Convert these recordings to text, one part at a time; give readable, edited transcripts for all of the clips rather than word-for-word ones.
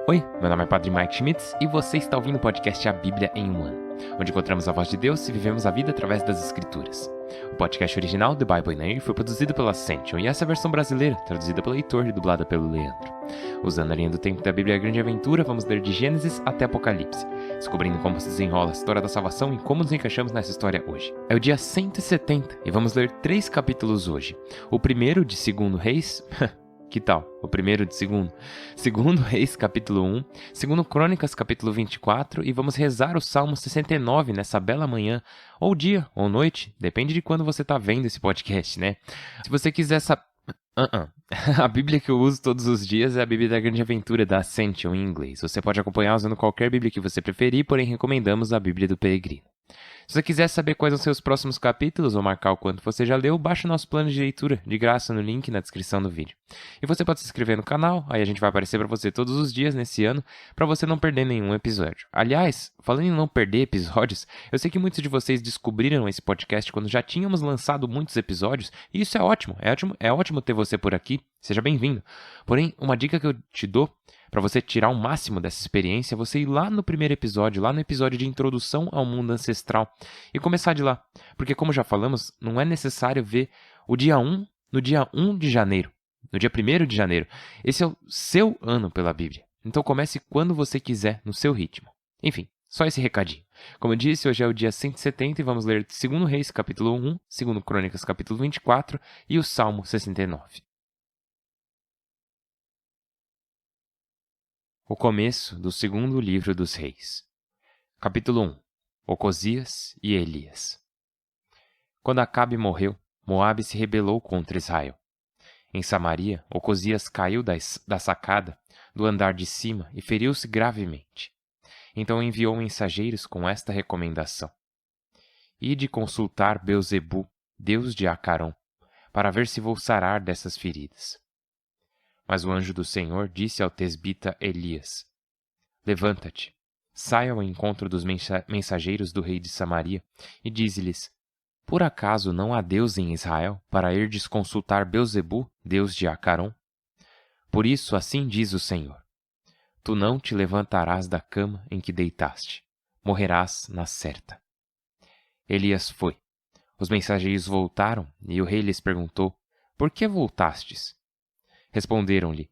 Oi, meu nome é Padre Mike Schmitz e você está ouvindo o podcast A Bíblia em um Ano, onde encontramos a voz de Deus e vivemos a vida através das Escrituras. O podcast original, The Bible in a Year, foi produzido pela Ascension e essa é a versão brasileira, traduzida pelo Heitor e dublada pelo Leandro. Usando a linha do tempo da Bíblia Grande Aventura, vamos ler de Gênesis até Apocalipse, descobrindo como se desenrola a história da salvação e como nos encaixamos nessa história hoje. É o dia 170 e vamos ler 3 capítulos hoje. O primeiro de 2 Reis... Que tal? O primeiro de segundo. Segundo Reis, capítulo 1. Segundo Crônicas, capítulo 24. E vamos rezar o Salmo 69 nessa bela manhã. Ou dia, ou noite. Depende de quando você está vendo esse podcast, né? Se você quiser saber... A Bíblia que eu uso todos os dias é a Bíblia da Grande Aventura da Ascension em inglês. Você pode acompanhar usando qualquer Bíblia que você preferir, porém recomendamos a Bíblia do Peregrino. Se você quiser saber quais são seus próximos capítulos ou marcar o quanto você já leu, baixe o nosso plano de leitura de graça no link na descrição do vídeo. E você pode se inscrever no canal, aí a gente vai aparecer para você todos os dias nesse ano, para você não perder nenhum episódio. Aliás, falando em não perder episódios, eu sei que muitos de vocês descobriram esse podcast quando já tínhamos lançado muitos episódios, e isso é ótimo ter você por aqui, seja bem-vindo. Porém, uma dica que eu te dou, para você tirar o máximo dessa experiência, é você ir lá no primeiro episódio, lá no episódio de introdução ao mundo ancestral e começar de lá. Porque, como já falamos, não é necessário ver o dia 1 no dia 1 de janeiro, no dia 1º de janeiro. Esse é o seu ano pela Bíblia. Então comece quando você quiser, no seu ritmo. Enfim, só esse recadinho. Como eu disse, hoje é o dia 170 e vamos ler 2 Reis, capítulo 1, 2 Crônicas, capítulo 24 e o Salmo 69. O começo do segundo livro dos Reis. Capítulo 1. Ocosias e Elias. Quando Acabe morreu, Moabe se rebelou contra Israel. Em Samaria, Ocosias caiu da sacada, do andar de cima, e feriu-se gravemente. Então enviou mensageiros com esta recomendação: Ide consultar Belzebu, deus de Acaron, para ver se vou sarar dessas feridas. Mas o anjo do Senhor disse ao tesbita Elias: Levanta-te, sai ao encontro dos mensageiros do rei de Samaria e dize-lhes: Por acaso não há Deus em Israel para irdes consultar Belzebu, deus de Acaron? Por isso assim diz o Senhor: Tu não te levantarás da cama em que deitaste, morrerás na certa. Elias foi. Os mensageiros voltaram e o rei lhes perguntou: Por que voltastes? Responderam-lhe: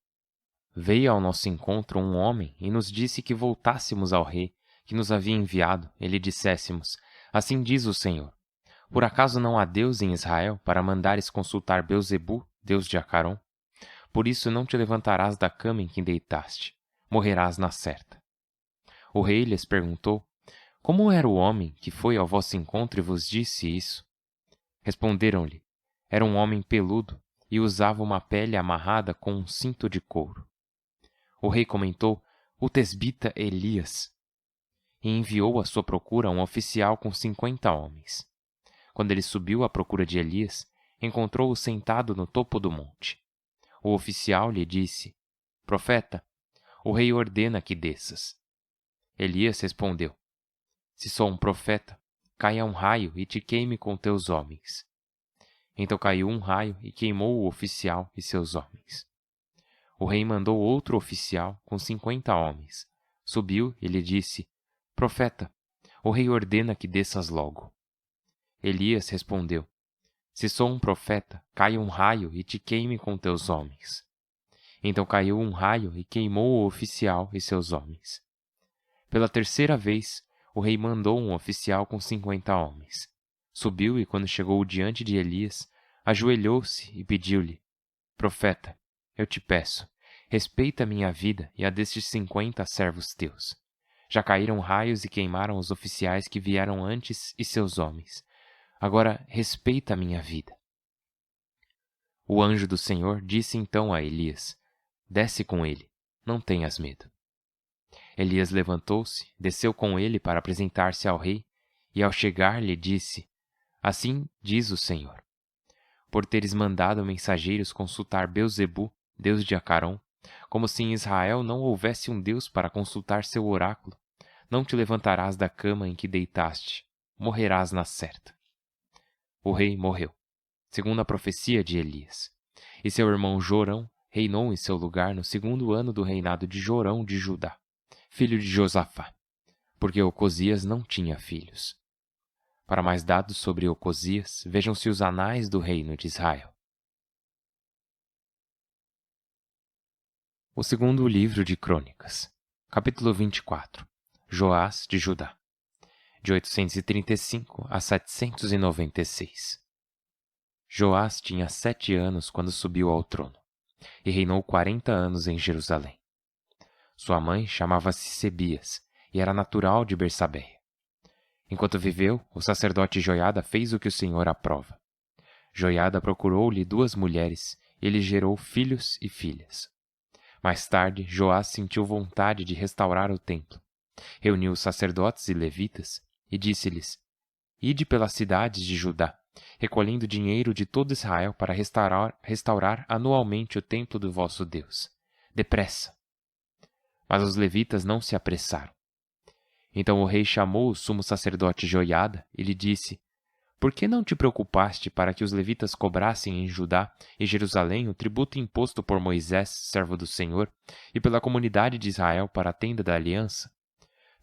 Veio ao nosso encontro um homem e nos disse que voltássemos ao rei, que nos havia enviado, e lhe disséssemos: Assim diz o Senhor: Por acaso não há Deus em Israel para mandares consultar Belzebu, deus de Acaron? Por isso não te levantarás da cama em que deitaste, morrerás na certa. O rei lhes perguntou: Como era o homem que foi ao vosso encontro e vos disse isso? Responderam-lhe: Era um homem peludo e usava uma pele amarrada com um cinto de couro. O rei comentou: O tesbita Elias. E enviou à sua procura um oficial com 50 homens. Quando ele subiu à procura de Elias, encontrou-o sentado no topo do monte. O oficial lhe disse: Profeta, o rei ordena que desças. Elias respondeu: Se sou um profeta, caia um raio e te queime com teus homens. Então caiu um raio e queimou o oficial e seus homens. O rei mandou outro oficial com 50 homens. Subiu e lhe disse: Profeta, o rei ordena que desças logo. Elias respondeu: Se sou um profeta, caia um raio e te queime com teus homens. Então caiu um raio e queimou o oficial e seus homens. Pela terceira vez, o rei mandou um oficial com 50 homens. Subiu e, quando chegou diante de Elias, ajoelhou-se e pediu-lhe: Profeta, eu te peço, respeita minha vida e a destes 50 servos teus. Já caíram raios e queimaram os oficiais que vieram antes e seus homens. Agora respeita minha vida. O anjo do Senhor disse então a Elias: Desce com ele, não tenhas medo. Elias levantou-se, desceu com ele para apresentar-se ao rei, e ao chegar lhe disse: Assim diz o Senhor: Por teres mandado mensageiros consultar Belzebu, deus de Acaron, como se em Israel não houvesse um Deus para consultar seu oráculo, não te levantarás da cama em que deitaste, morrerás na certa. O rei morreu, segundo a profecia de Elias, e seu irmão Jorão reinou em seu lugar no 2º ano do reinado de Jorão de Judá, filho de Josafá, porque Ocosias não tinha filhos. Para mais dados sobre Ocosias, vejam-se os anais do reino de Israel. O segundo livro de Crônicas, capítulo 24. Joás de Judá, de 835 a 796. Joás tinha 7 anos quando subiu ao trono, e reinou 40 anos em Jerusalém. Sua mãe chamava-se Sebias, e era natural de Bersabeia. Enquanto viveu, o sacerdote Joiada fez o que o Senhor aprova. Joiada procurou-lhe 2 mulheres, e lhe gerou filhos e filhas. Mais tarde, Joás sentiu vontade de restaurar o templo. Reuniu os sacerdotes e levitas, e disse-lhes: Ide pelas cidades de Judá, recolhendo dinheiro de todo Israel para restaurar anualmente o templo do vosso Deus. Depressa! Mas os levitas não se apressaram. Então o rei chamou o sumo sacerdote Joiada e lhe disse: Por que não te preocupaste para que os levitas cobrassem em Judá e Jerusalém o tributo imposto por Moisés, servo do Senhor, e pela comunidade de Israel para a tenda da aliança?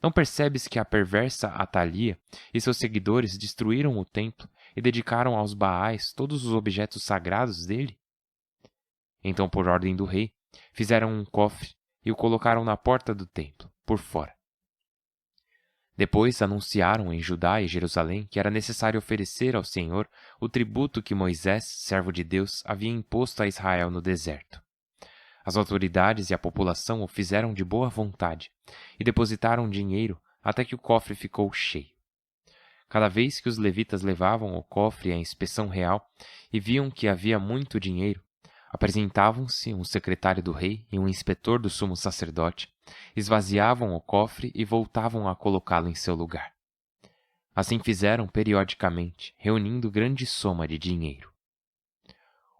Não percebes que a perversa Atalia e seus seguidores destruíram o templo e dedicaram aos Baais todos os objetos sagrados dele? Então, por ordem do rei, fizeram um cofre e o colocaram na porta do templo, por fora. Depois anunciaram em Judá e Jerusalém que era necessário oferecer ao Senhor o tributo que Moisés, servo de Deus, havia imposto a Israel no deserto. As autoridades e a população o fizeram de boa vontade e depositaram dinheiro até que o cofre ficou cheio. Cada vez que os levitas levavam o cofre à inspeção real e viam que havia muito dinheiro, apresentavam-se um secretário do rei e um inspetor do sumo sacerdote, esvaziavam o cofre e voltavam a colocá-lo em seu lugar. Assim fizeram periodicamente, reunindo grande soma de dinheiro.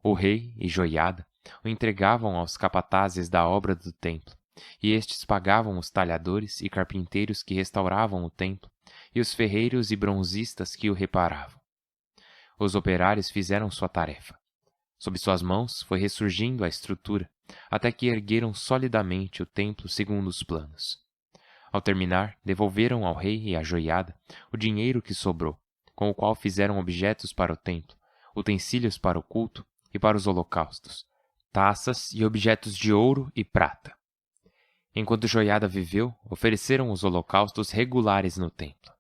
O rei e Joiada o entregavam aos capatazes da obra do templo, e estes pagavam os talhadores e carpinteiros que restauravam o templo, e os ferreiros e bronzistas que o reparavam. Os operários fizeram sua tarefa. Sob suas mãos foi ressurgindo a estrutura, até que ergueram solidamente o templo segundo os planos. Ao terminar, devolveram ao rei e à Joiada o dinheiro que sobrou, com o qual fizeram objetos para o templo, utensílios para o culto e para os holocaustos, taças e objetos de ouro e prata. Enquanto Joiada viveu, ofereceram os holocaustos regulares no templo.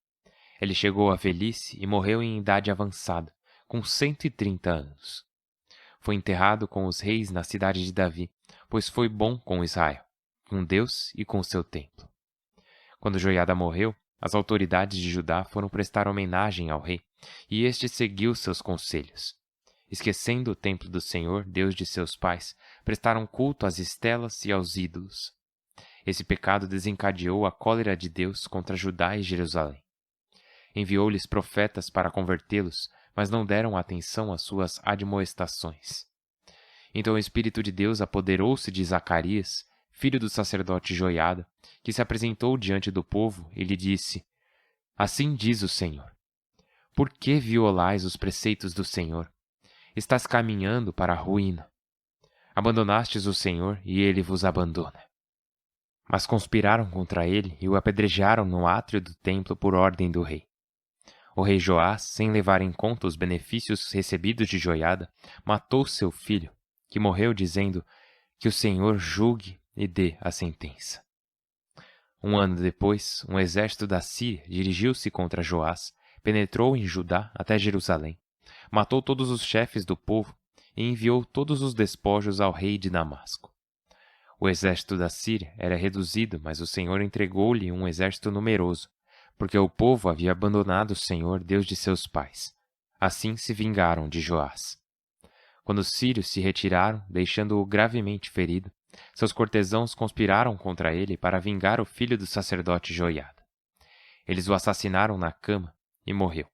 Ele chegou à velhice e morreu em idade avançada, com 130 anos. Foi enterrado com os reis na cidade de Davi, pois foi bom com Israel, com Deus e com o seu templo. Quando Joiada morreu, as autoridades de Judá foram prestar homenagem ao rei, e este seguiu seus conselhos. Esquecendo o templo do Senhor, Deus de seus pais, prestaram culto às estelas e aos ídolos. Esse pecado desencadeou a cólera de Deus contra Judá e Jerusalém. Enviou-lhes profetas para convertê-los, mas não deram atenção às suas admoestações. Então o Espírito de Deus apoderou-se de Zacarias, filho do sacerdote Joiada, que se apresentou diante do povo e lhe disse: Assim diz o Senhor: Por que violais os preceitos do Senhor? Estás caminhando para a ruína. Abandonastes o Senhor e ele vos abandona. Mas conspiraram contra ele e o apedrejaram no átrio do templo por ordem do rei. O rei Joás, sem levar em conta os benefícios recebidos de Joiada, matou seu filho, que morreu dizendo: Que o Senhor julgue e dê a sentença. 1 ano depois, um exército da Síria dirigiu-se contra Joás, penetrou em Judá até Jerusalém, matou todos os chefes do povo e enviou todos os despojos ao rei de Damasco. O exército da Síria era reduzido, mas o Senhor entregou-lhe um exército numeroso, porque o povo havia abandonado o Senhor, Deus de seus pais. Assim se vingaram de Joás. Quando os sírios se retiraram, deixando-o gravemente ferido, seus cortesãos conspiraram contra ele para vingar o filho do sacerdote Joiada. Eles o assassinaram na cama e morreu.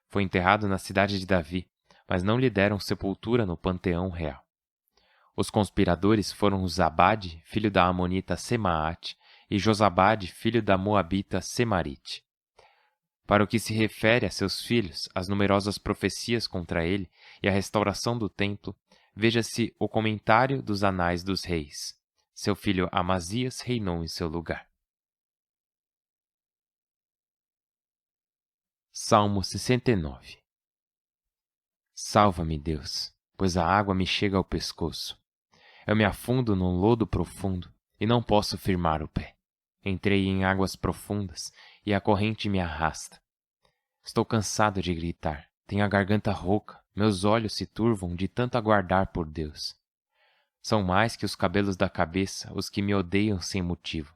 Foi enterrado na cidade de Davi, mas não lhe deram sepultura no panteão real. Os conspiradores foram Zabade, filho da amonita Semaate, e Josabade, filho da moabita Semarite. Para o que se refere a seus filhos, as numerosas profecias contra ele e a restauração do templo, Veja-se o comentário dos Anais dos Reis. Seu filho Amazias reinou em seu lugar. Salmo 69. Salva-me, Deus, pois a água me chega ao pescoço. Eu me afundo num lodo profundo e não posso firmar o pé. Entrei em águas profundas e a corrente me arrasta. Estou cansado de gritar, tenho a garganta rouca, meus olhos se turvam de tanto aguardar por Deus. São mais que os cabelos da cabeça os que me odeiam sem motivo.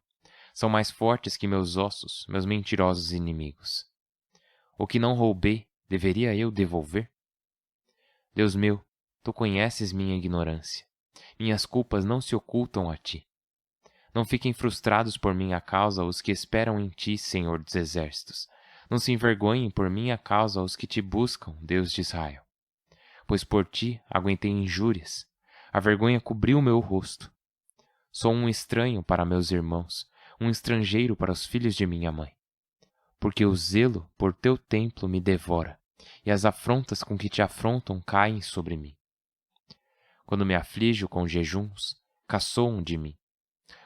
São mais fortes que meus ossos, meus mentirosos inimigos. O que não roubei, deveria eu devolver? Deus meu, tu conheces minha ignorância. Minhas culpas não se ocultam a ti. Não fiquem frustrados por minha causa os que esperam em ti, Senhor dos Exércitos. Não se envergonhem por minha causa os que te buscam, Deus de Israel. Pois por ti aguentei injúrias. A vergonha cobriu meu rosto. Sou um estranho para meus irmãos, um estrangeiro para os filhos de minha mãe. Porque o zelo por teu templo me devora, e as afrontas com que te afrontam caem sobre mim. Quando me aflijo com jejuns, caçoam de mim.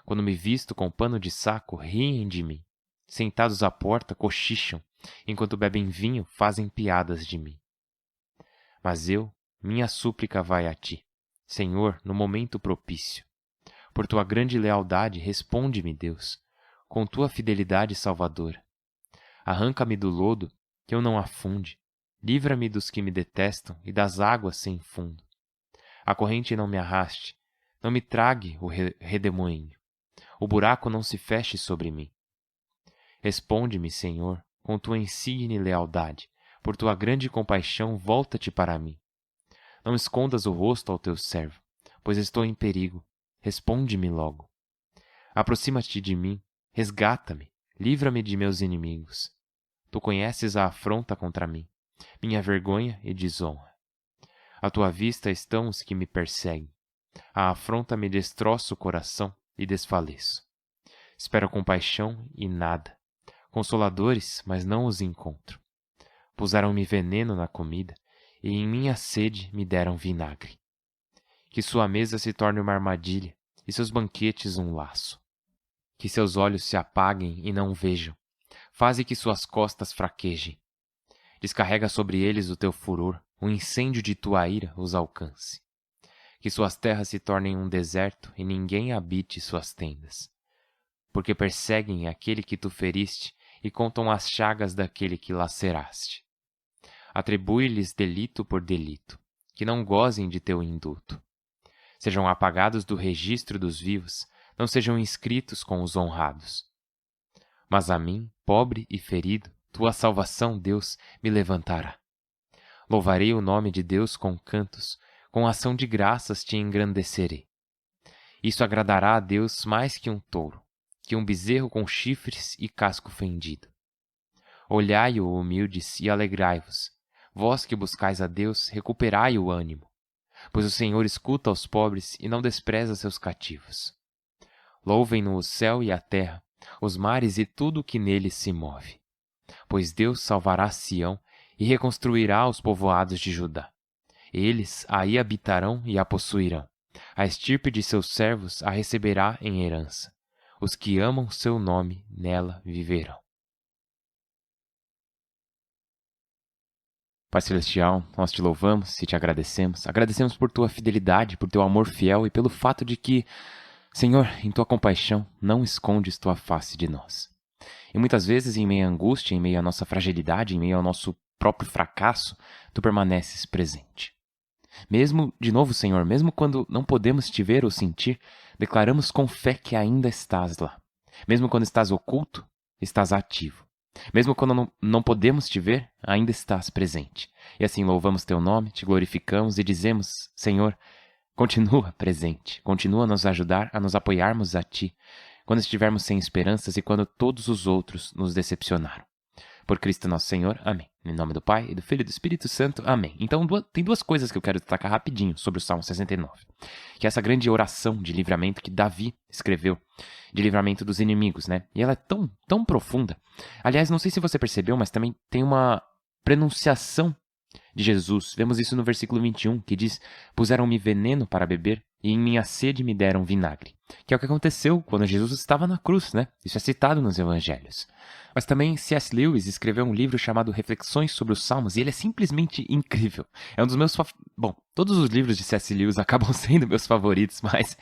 Quando me visto com pano de saco, riem de mim. Sentados à porta, cochicham, enquanto bebem vinho, fazem piadas de mim. Mas minha súplica vai a ti, Senhor, no momento propício. Por tua grande lealdade, responde-me, Deus, com tua fidelidade salvadora. Arranca-me do lodo, que eu não afunde. Livra-me dos que me detestam e das águas sem fundo. A corrente não me arraste, não me trague o redemoinho. O buraco não se feche sobre mim. Responde-me, Senhor, com tua insigne lealdade. Por tua grande compaixão, volta-te para mim. Não escondas o rosto ao teu servo, pois estou em perigo. Responde-me logo. Aproxima-te de mim, resgata-me, livra-me de meus inimigos. Tu conheces a afronta contra mim, minha vergonha e desonra. À tua vista estão os que me perseguem. A afronta me destroça o coração e desfaleço. Espero compaixão e nada. Consoladores, mas não os encontro. Puseram-me veneno na comida, e em minha sede me deram vinagre. Que sua mesa se torne uma armadilha, e seus banquetes um laço. Que seus olhos se apaguem e não vejam. Faze que suas costas fraquejem. Descarrega sobre eles o teu furor, o incêndio de tua ira os alcance. Que suas terras se tornem um deserto e ninguém habite suas tendas. Porque perseguem aquele que tu feriste e contam as chagas daquele que laceraste. Atribui-lhes delito por delito, que não gozem de teu indulto. Sejam apagados do registro dos vivos, não sejam inscritos com os honrados. Mas a mim, pobre e ferido, tua salvação, Deus, me levantará. Louvarei o nome de Deus com cantos, com ação de graças te engrandecerei. Isso agradará a Deus mais que um touro, que um bezerro com chifres e casco fendido. Olhai-o, humildes, e alegrai-vos. Vós que buscais a Deus, recuperai o ânimo. Pois o Senhor escuta aos pobres e não despreza seus cativos. Louvem-no o céu e a terra, os mares e tudo o que neles se move. Pois Deus salvará Sião e reconstruirá os povoados de Judá. Eles aí habitarão e a possuirão. A estirpe de seus servos a receberá em herança. Os que amam seu nome nela viverão. Pai Celestial, nós te louvamos e te agradecemos. Agradecemos por tua fidelidade, por teu amor fiel e pelo fato de que, Senhor, em tua compaixão, não escondes tua face de nós. E muitas vezes, em meio à angústia, em meio à nossa fragilidade, em meio ao nosso próprio fracasso, tu permaneces presente. Mesmo, de novo, Senhor, mesmo quando não podemos te ver ou sentir, declaramos com fé que ainda estás lá. Mesmo quando estás oculto, estás ativo. Mesmo quando não podemos te ver, ainda estás presente. E assim louvamos teu nome, te glorificamos e dizemos, Senhor, continua presente, continua a nos ajudar, a nos apoiarmos a ti, quando estivermos sem esperanças e quando todos os outros nos decepcionaram. Por Cristo nosso Senhor. Amém. Em nome do Pai, e do Filho e do Espírito Santo. Amém. Então, tem duas coisas que eu quero destacar rapidinho sobre o Salmo 69. Que é essa grande oração de livramento que Davi escreveu, de livramento dos inimigos, né? E ela é tão profunda. Aliás, não sei se você percebeu, mas também tem uma pronunciação de Jesus. Vemos isso no versículo 21, que diz: puseram-me veneno para beber e em minha sede me deram vinagre. Que é o que aconteceu quando Jesus estava na cruz, né? Isso é citado nos evangelhos. Mas também C.S. Lewis escreveu um livro chamado Reflexões sobre os Salmos, e ele é simplesmente incrível. É um dos meus Bom, todos os livros de C.S. Lewis acabam sendo meus favoritos, mas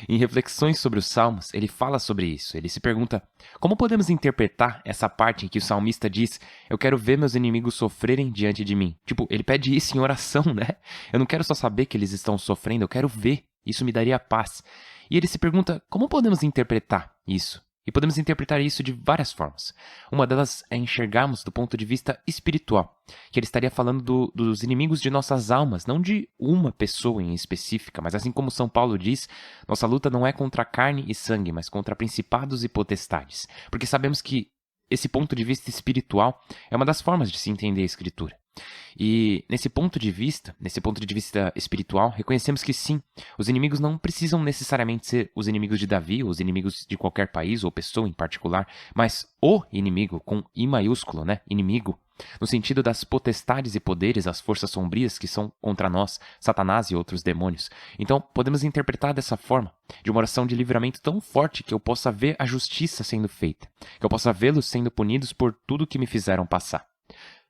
em Reflexões sobre os Salmos, ele fala sobre isso. Ele se pergunta: como podemos interpretar essa parte em que o salmista diz: eu quero ver meus inimigos sofrerem diante de mim? Tipo, ele pede isso em oração, né? Eu não quero só saber que eles estão sofrendo, eu quero ver. Isso me daria paz. E ele se pergunta: como podemos interpretar isso? E podemos interpretar isso de várias formas. Uma delas é enxergarmos do ponto de vista espiritual, que ele estaria falando dos inimigos de nossas almas, não de uma pessoa em específica, mas assim como São Paulo diz, nossa luta não é contra carne e sangue, mas contra principados e potestades. Porque sabemos que esse ponto de vista espiritual é uma das formas de se entender a Escritura. E nesse ponto de vista espiritual, reconhecemos que sim, os inimigos não precisam necessariamente ser os inimigos de Davi, ou os inimigos de qualquer país ou pessoa em particular, mas o inimigo, com I maiúsculo, né? Inimigo, no sentido das potestades e poderes, as forças sombrias que são contra nós, Satanás e outros demônios. Então, podemos interpretar dessa forma, de uma oração de livramento tão forte que eu possa ver a justiça sendo feita, que eu possa vê-los sendo punidos por tudo que me fizeram passar.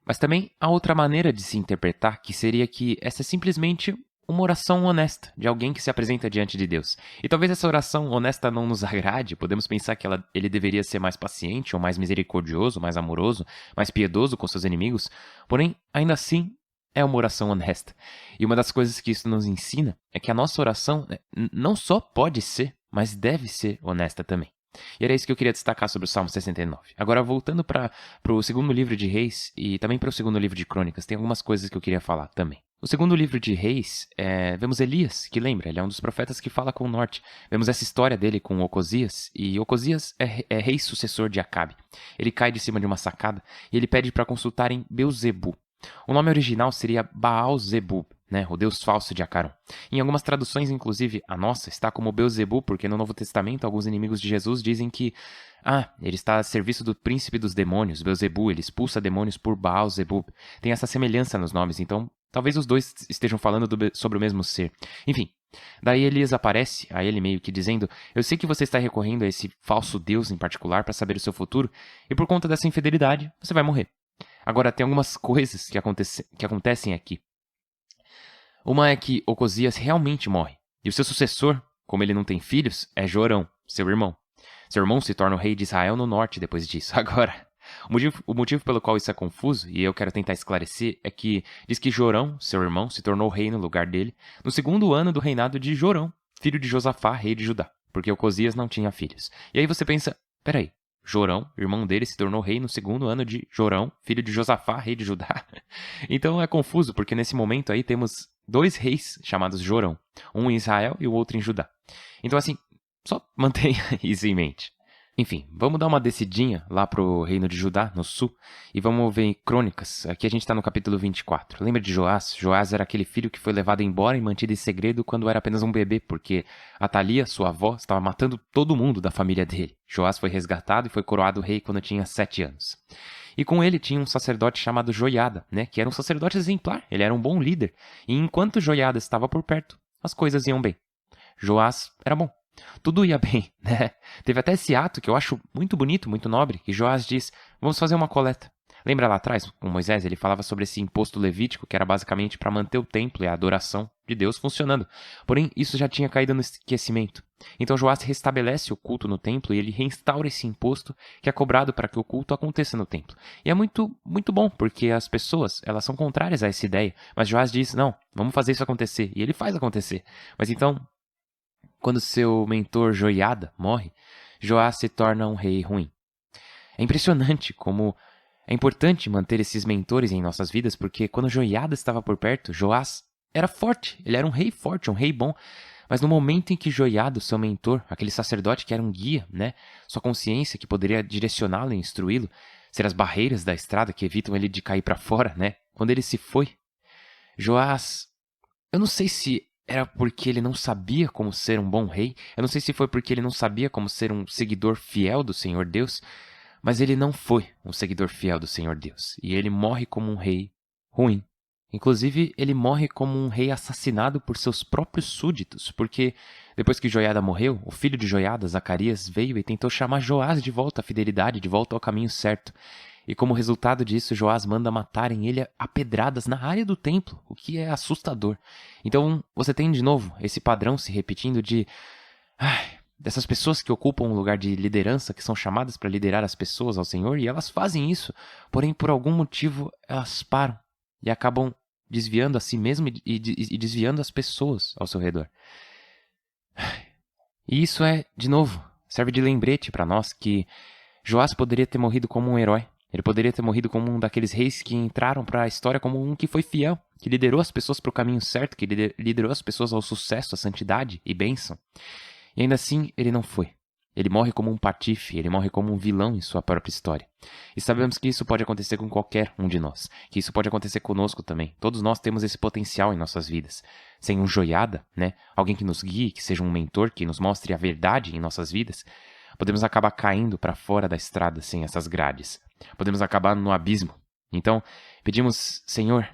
Mas também há outra maneira de se interpretar, que seria que essa é simplesmente uma oração honesta, de alguém que se apresenta diante de Deus. E talvez essa oração honesta não nos agrade, podemos pensar que ele deveria ser mais paciente, ou mais misericordioso, mais amoroso, mais piedoso com seus inimigos, porém, ainda assim, é uma oração honesta. E uma das coisas que isso nos ensina é que a nossa oração não só pode ser, mas deve ser honesta também. E era isso que eu queria destacar sobre o Salmo 69. Agora, voltando para o segundo livro de Reis e também para o segundo livro de Crônicas, tem algumas coisas que eu queria falar também. No segundo livro de Reis, vemos Elias, que lembra, ele é um dos profetas que fala com o norte. Vemos essa história dele com Ocosias, e Ocosias é rei sucessor de Acabe. Ele cai de cima de uma sacada e ele pede para consultarem Beuzebu. O nome original seria Baal-zebub, né, o deus falso de Acaron. Em algumas traduções, inclusive a nossa, está como Beuzebu, porque no Novo Testamento alguns inimigos de Jesus dizem que ele está a serviço do príncipe dos demônios, Beuzebu, ele expulsa demônios por Baal-zebub. Tem essa semelhança nos nomes, então talvez os dois estejam falando sobre o mesmo ser. Enfim, daí Elias aparece a ele meio que dizendo: eu sei que você está recorrendo a esse falso deus em particular para saber o seu futuro, e por conta dessa infidelidade, você vai morrer. Agora, tem algumas coisas que acontecem aqui. Uma é que Ocosias realmente morre. E o seu sucessor, como ele não tem filhos, é Jorão, seu irmão. Seu irmão se torna o rei de Israel no norte depois disso. Agora, o motivo pelo qual isso é confuso, e eu quero tentar esclarecer, é que diz que Jorão, seu irmão, se tornou rei no lugar dele no segundo ano do reinado de Jorão, filho de Josafá, rei de Judá, porque Ocosias não tinha filhos. E aí você pensa, peraí, Jorão, irmão dele, se tornou rei no segundo ano de Jorão, filho de Josafá, rei de Judá. Então é confuso, porque nesse momento aí temos dois reis chamados Jorão, um em Israel e o outro em Judá. Então assim, só mantenha isso em mente. Enfim, vamos dar uma descidinha lá pro reino de Judá, no sul, e vamos ver em Crônicas. Aqui a gente está no capítulo 24. Lembra de Joás? Joás era aquele filho que foi levado embora e mantido em segredo quando era apenas um bebê, porque Atalia, sua avó, estava matando todo mundo da família dele. Joás foi resgatado e foi coroado rei quando tinha 7 anos. E com ele tinha um sacerdote chamado Joiada, né, que era um sacerdote exemplar, ele era um bom líder. E enquanto Joiada estava por perto, as coisas iam bem. Joás era bom. Tudo ia bem, né? Teve até esse ato que eu acho muito bonito, muito nobre, que Joás diz: vamos fazer uma coleta. Lembra lá atrás, com Moisés, ele falava sobre esse imposto levítico, que era basicamente para manter o templo e a adoração de Deus funcionando. Porém, isso já tinha caído no esquecimento. Então Joás restabelece o culto no templo e ele reinstaura esse imposto que é cobrado para que o culto aconteça no templo. E é muito, muito bom, porque as pessoas, elas são contrárias a essa ideia. Mas Joás diz: não, vamos fazer isso acontecer. E ele faz acontecer. Mas então, quando seu mentor Joiada morre, Joás se torna um rei ruim. É impressionante como é importante manter esses mentores em nossas vidas, porque quando Joiada estava por perto, Joás era forte, ele era um rei forte, um rei bom. Mas no momento em que Joiada, seu mentor, aquele sacerdote que era um guia, né, sua consciência que poderia direcioná-lo e instruí-lo, ser as barreiras da estrada que evitam ele de cair para fora, né? Quando ele se foi, Joás, eu não sei se era porque ele não sabia como ser um bom rei, eu não sei se foi porque ele não sabia como ser um seguidor fiel do Senhor Deus, mas ele não foi um seguidor fiel do Senhor Deus, e ele morre como um rei ruim. Inclusive, ele morre como um rei assassinado por seus próprios súditos, porque depois que Joiada morreu, o filho de Joiada, Zacarias, veio e tentou chamar Joás de volta à fidelidade, de volta ao caminho certo. E como resultado disso, Joás manda matarem ele a pedradas na área do templo, o que é assustador. Então, você tem de novo esse padrão se repetindo dessas pessoas que ocupam um lugar de liderança, que são chamadas para liderar as pessoas ao Senhor, e elas fazem isso, porém, por algum motivo, elas param e acabam desviando a si mesmo e desviando as pessoas ao seu redor. E isso de novo, serve de lembrete para nós que Joás poderia ter morrido como um herói. Ele poderia ter morrido como um daqueles reis que entraram para a história como um que foi fiel, que liderou as pessoas para o caminho certo, que liderou as pessoas ao sucesso, à santidade e bênção. E ainda assim, ele não foi. Ele morre como um patife, ele morre como um vilão em sua própria história. E sabemos que isso pode acontecer com qualquer um de nós, que isso pode acontecer conosco também. Todos nós temos esse potencial em nossas vidas. Sem um Joiada, alguém que nos guie, que seja um mentor, que nos mostre a verdade em nossas vidas, podemos acabar caindo para fora da estrada sem essas grades. Podemos acabar no abismo. Então, pedimos, Senhor,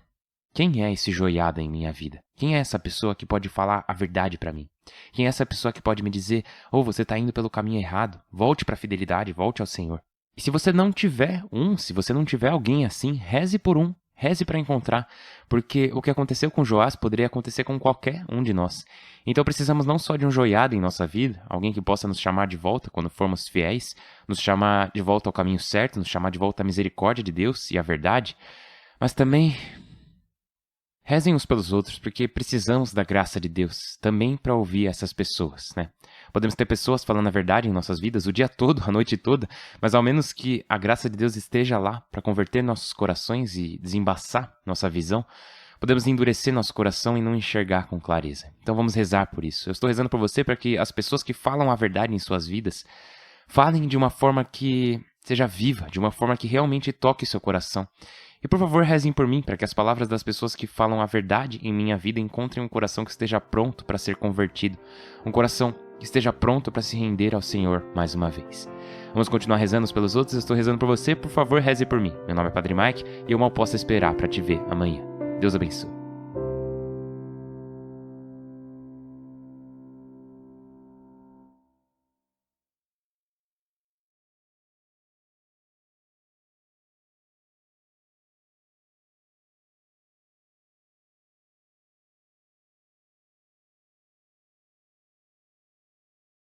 quem é esse Joiada em minha vida? Quem é essa pessoa que pode falar a verdade para mim? Quem é essa pessoa que pode me dizer, você está indo pelo caminho errado, volte para a fidelidade, volte ao Senhor. E se você não tiver se você não tiver alguém assim, reze por reze para encontrar, porque o que aconteceu com Joás poderia acontecer com qualquer um de nós. Então precisamos não só de um Joiada em nossa vida, alguém que possa nos chamar de volta quando formos fiéis, nos chamar de volta ao caminho certo, nos chamar de volta à misericórdia de Deus e à verdade, mas também rezem uns pelos outros, porque precisamos da graça de Deus também para ouvir essas pessoas, Podemos ter pessoas falando a verdade em nossas vidas o dia todo, a noite toda, mas ao menos que a graça de Deus esteja lá para converter nossos corações e desembaçar nossa visão, podemos endurecer nosso coração e não enxergar com clareza. Então vamos rezar por isso. Eu estou rezando por você para que as pessoas que falam a verdade em suas vidas falem de uma forma que seja viva, de uma forma que realmente toque seu coração. E por favor, rezem por mim, para que as palavras das pessoas que falam a verdade em minha vida encontrem um coração que esteja pronto para ser convertido. Um coração que esteja pronto para se render ao Senhor mais uma vez. Vamos continuar rezando uns pelos outros. Eu estou rezando por você, por favor, reze por mim. Meu nome é Padre Mike e eu mal posso esperar para te ver amanhã. Deus abençoe.